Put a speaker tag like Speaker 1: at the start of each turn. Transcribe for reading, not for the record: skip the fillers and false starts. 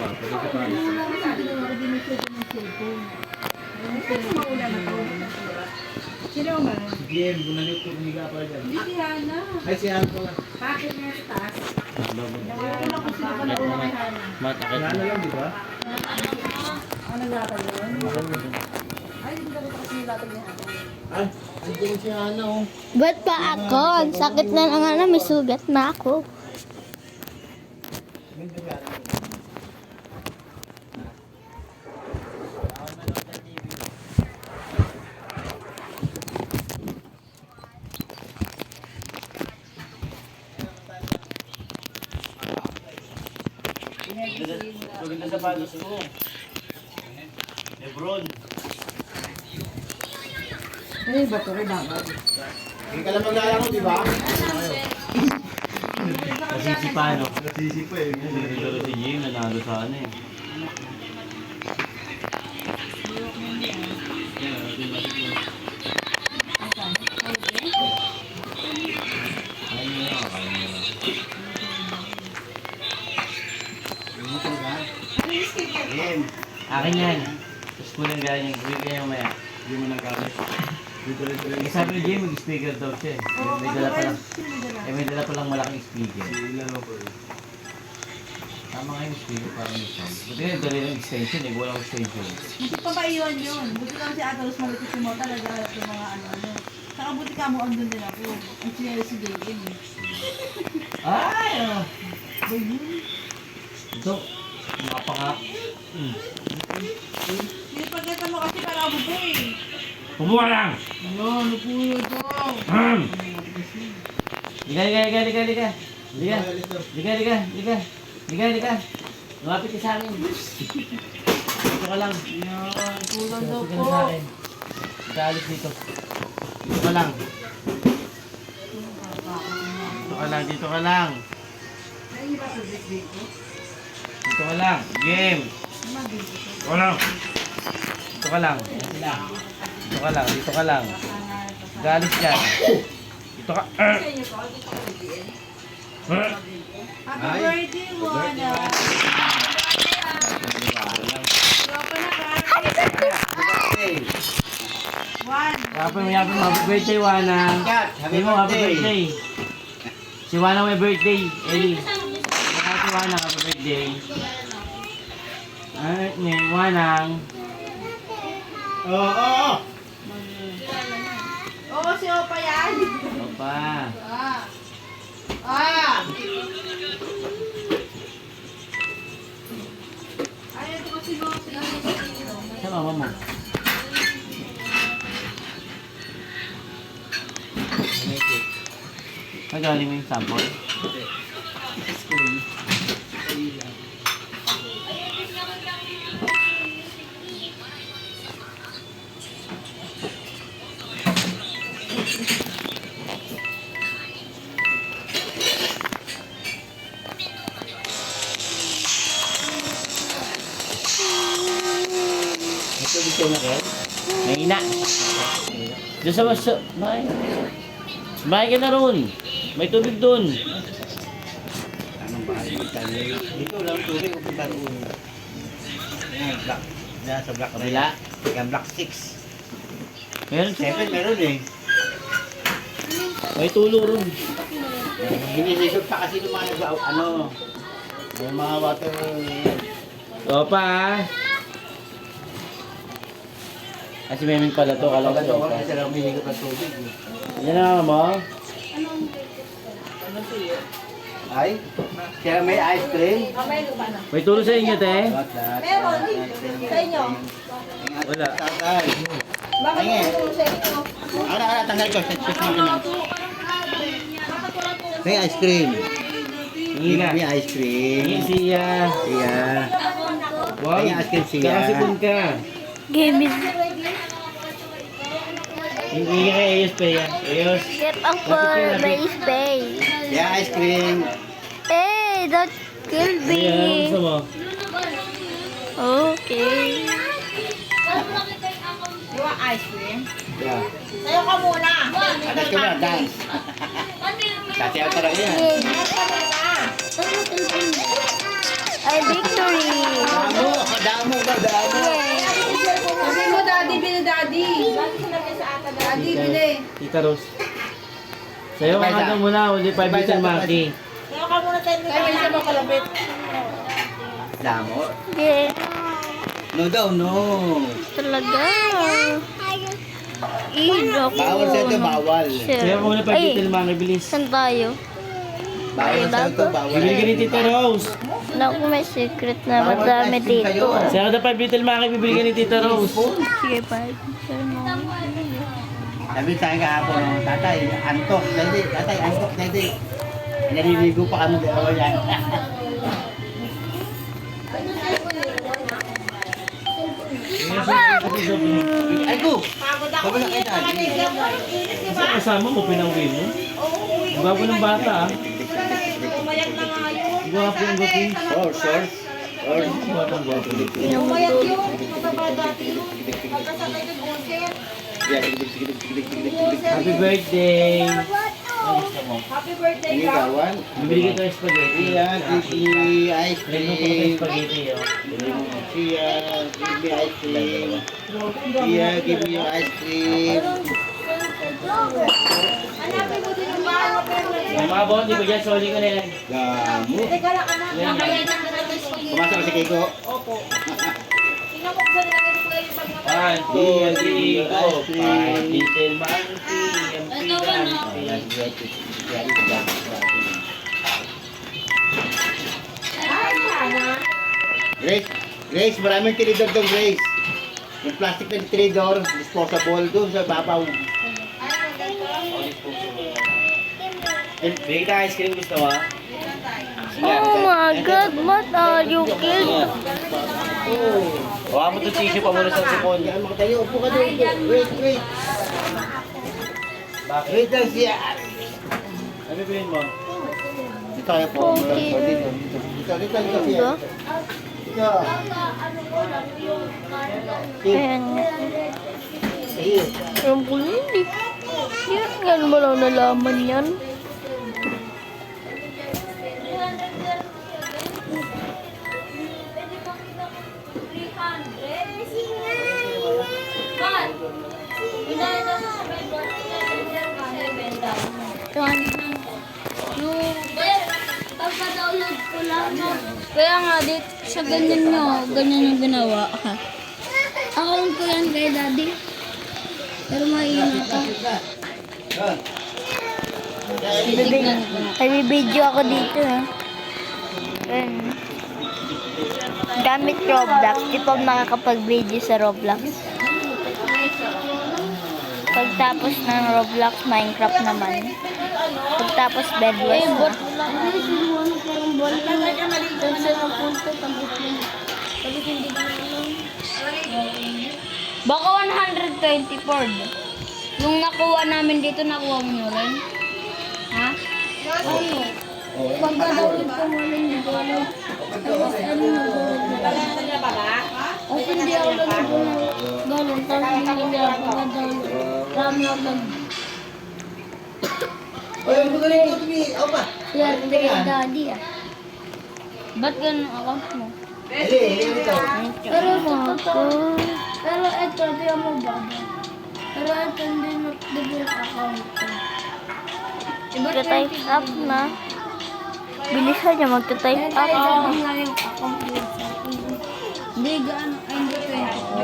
Speaker 1: pa. Pwede ka pa.
Speaker 2: Sino ba?
Speaker 1: Si Jen, bumalik ko kumiga pa dyan.
Speaker 2: Hindi si Hana.
Speaker 1: Ay, si Hana pala.
Speaker 2: Bakit niya sa taas?
Speaker 3: Bago.
Speaker 2: Ako sila pa nauna kay Hana.
Speaker 3: Matakit
Speaker 1: Si Hana lang, di ba?
Speaker 2: Ano naglatag yun? Ay, hindi ko kasi naglatag ni Hana.
Speaker 1: Ay, andun si Hana, oh.
Speaker 4: Ba't pa ako? Ang sakit na lang ano, may sugat na ako.
Speaker 3: Maganda sa palos ko. Lebron.
Speaker 2: Ano yung bato rin dapat?
Speaker 1: Hindi ka lang maglalaro, di ba?
Speaker 3: Kasi si Pano.
Speaker 1: Nasisi pa eh.
Speaker 3: Nilaro si Jim, nanalo sa ano eh.
Speaker 1: Jen,
Speaker 3: Akin yan. Tapos ko lang ganyan. Bigyan niya mamaya.
Speaker 1: hindi mo nang gamit. Dito rin rin.
Speaker 3: Eh sabi ni Jim, mag-speaker daw siya eh. May dala pa lang. May dala pa lang malaking speaker.
Speaker 1: Ilan ako eh.
Speaker 3: Tama nga yung speaker para may sound. Buti nga dali ng extension eh. Walang extension.
Speaker 2: Hindi pa ba iyon yun? Buti lang si Atalos malapit mo talaga yung mga ano-ano. Saka buti ka mo andun din ako. Ang sinari si Dagan eh.
Speaker 3: Ay! Oh.
Speaker 2: Ganyan.
Speaker 3: Ito. Mga pangak.
Speaker 2: Hindi pagkata mo kasi para ako po eh.
Speaker 3: Pumuha lang!
Speaker 2: Ano po yun ito?
Speaker 3: Liga, liga, liga, liga, liga. Liga, liga, liga, liga. Liga, liga. Lumapit ka sa akin. Dito ka lang.
Speaker 2: Yan, kulang daw
Speaker 3: Dito ka
Speaker 2: po.
Speaker 3: na sa akin. Kaalis dito. Dito ka lang. Dito ka lang, dito ka lang.
Speaker 2: Nahihirap sa break ko.
Speaker 3: Dito ka lang. Game. Dito ka lang. Dito ka lang. Dito ka lang, dito ka lang. Galis dyan. Dito ka.
Speaker 2: Happy birthday, Wanda! Tropa na ka! Juan!
Speaker 3: Happy birthday, Wanang. Sabi mo, happy birthday. Si Wanang may birthday. Eli. Saka si Wanang, happy birthday. Ay, Wanang.
Speaker 1: Oo, oo.
Speaker 2: Oo, si Opa yan!
Speaker 3: Opa.
Speaker 2: Ah! Ah! Ay, ito kasi mo.
Speaker 3: Sa mama mo. Magaling mo yung sample. Ito dito na kayo? Mahina. Doon sa baso. Bahay ka na ron. May tubig doon.
Speaker 1: Anong bahay mo tayo? Dito lang tubig o punta roon. Ayan, black. Diyan sa black.
Speaker 3: Kabila.
Speaker 1: Yan, black 6.
Speaker 3: Meron siya.
Speaker 1: 7 meron eh.
Speaker 3: May tulo ron.
Speaker 1: Hinisisog pa kasi ng mga ano, yung mga water.
Speaker 3: Opa. Kasi Meming pala to. Kala ko Opa.
Speaker 1: Kasi lang humihigot ng tubig.
Speaker 3: Yan na mo.
Speaker 1: Ay, kaya may ice cream.
Speaker 3: May tulo sa inyo, te.
Speaker 1: What that?
Speaker 2: Meron. Sa inyo.
Speaker 3: Wala.
Speaker 1: Tatay.
Speaker 2: Bakit
Speaker 1: Tingin.
Speaker 2: ito sa inyo?
Speaker 1: Ano, tanggal ko. Check mo na. May ice cream.
Speaker 3: Hingi ka.
Speaker 1: May ice cream.
Speaker 3: Hingi siya.
Speaker 1: Siya.
Speaker 3: Wow.
Speaker 1: May ice cream siya.
Speaker 3: Kakasipon ka.
Speaker 4: Game is...
Speaker 3: Hingi ka kay Ayos pa yan. Ayos.
Speaker 4: Get up for my space.
Speaker 1: Yeah, ice cream.
Speaker 4: Hey, don't kill
Speaker 3: Ayan, ano gusto
Speaker 4: me.
Speaker 3: mo?
Speaker 4: Okay.
Speaker 2: Di ba ice cream?
Speaker 1: Yeah.
Speaker 2: Sayo ka muna!
Speaker 1: Atas ka na, dance. Kasi ang talaga yan.
Speaker 4: Yay. Ay, victory.
Speaker 2: Sabi mo, daddy, bili daddy. Daddy, bili.
Speaker 3: Tita Rose. Sa'yo ka nga muna, uli 5 Little Maki.
Speaker 2: Sabi sa mga kalabit.
Speaker 1: Damo.
Speaker 4: Yeah.
Speaker 1: No daw, no.
Speaker 4: Talaga. Ino ko.
Speaker 1: Bawal sa ito, bawal.
Speaker 3: Sa'yo ka muna 5 Little Maki, bilis.
Speaker 4: Saan tayo?
Speaker 1: Bawal sa ito, bawal.
Speaker 3: Bibili ka ni Tita Rose.
Speaker 4: Wala ko may secret na madami dito.
Speaker 3: Sa'yo ka na 5 Little Maki, bibili ka ni Tita Rose.
Speaker 4: Sige, bye.
Speaker 1: Sabi sa akin kahapon, tatay, antok, dede. Tatay, antok, dede. Naliligo pa kami dalawa yan. Ay ko! Sabi na kita.
Speaker 3: Kasi kasama mo, pinauwi mo. Ang gwapo ng bata ah. Ang gwapo ng gwapo.
Speaker 1: Sure, sure. Sure.
Speaker 3: Ang gwapo dito.
Speaker 2: Umayat yun. Mataba dati yun. Magkasakay ng buset.
Speaker 3: Happy birthday!
Speaker 2: Happy birthday,
Speaker 1: Hindi
Speaker 2: Rob.
Speaker 1: kawan.
Speaker 3: Bibili kita ng spaghetti.
Speaker 1: Siya, give me ice
Speaker 3: Rin mo pa ng
Speaker 1: cream.
Speaker 3: spaghetti oh.
Speaker 1: Siya, give me ice cream. Siya, give me ice cream.
Speaker 2: Hanapin mo din yung bahay mo, pero
Speaker 3: Yung mga bondi ko dyan, soli ko na yan.
Speaker 1: Gamu.
Speaker 2: teka lang, anak. Mamaya na natin spaghetti.
Speaker 1: Pumasok ka si Kiko.
Speaker 2: Opo. Tingnan mo kung saan nilagay ko yung bag na
Speaker 3: 1, 2, 3, go! 5 Little Monkey,
Speaker 2: Ay, sana.
Speaker 1: Grace, Grace, maraming tinidor doon, Grace. Yung plastic na tinidor, disposable doon sa babaw.
Speaker 3: Bigay ka ice cream gusto mo ah?
Speaker 4: Oh my God, what are you killed?
Speaker 3: Huwag mo ito tissue pa muna sa sipon.
Speaker 1: Yan, makatayo. Upo ka doon. Wait, wait. Wait lang siya.
Speaker 3: Ano bilhin mo?
Speaker 1: Dito kayo po.
Speaker 4: Okay.
Speaker 1: Dito, dito, dito, dito siya.
Speaker 4: Diba?
Speaker 1: Dito.
Speaker 4: Ayan nga.
Speaker 1: Sige.
Speaker 4: Alam ko hindi. Yan, yan mo lang nalaman yan.
Speaker 5: Pagka-download ko lang, no? Kaya nga, dit, sa ganyan nyo, ganyan yung ginawa. Account ko yan kay daddy. Pero maingat ka. Tignan ko na.
Speaker 4: May video ako dito ha. Ayan. Gamit Roblox. Di pa ako nakakapag-video sa Roblox. Pagtapos ng Roblox, Minecraft naman. Pagtapos Bedwars na.
Speaker 5: Parang buwan ka na. Doon sa napunto, tambit mo. Sabi ko, hindi ko na alam. Baka 124. Yung nakuha namin dito, nakuha mo nyo rin? Ha? Ano? Pagka-download ko mo rin, hindi ko alam. Tapos ano nag-download na lang. Kasi hindi ako nag-download. Tapos hindi ako pagka-download. Rami ako nag-
Speaker 1: Oy, ang magaling ko ni Opa.
Speaker 5: Yan, hindi kay daddy ah. Ba't ganun ang account mo?
Speaker 1: Dali, dito.
Speaker 5: Pero sa totoo, pero ito, di mo ba? Pero ito hindi nag-double account ko.
Speaker 4: Magta-type up na. Bilisan niya, magta-type up
Speaker 5: Kaya
Speaker 4: na.
Speaker 5: lang yung account ko sa akin. Hindi gaano, ay hindi 24.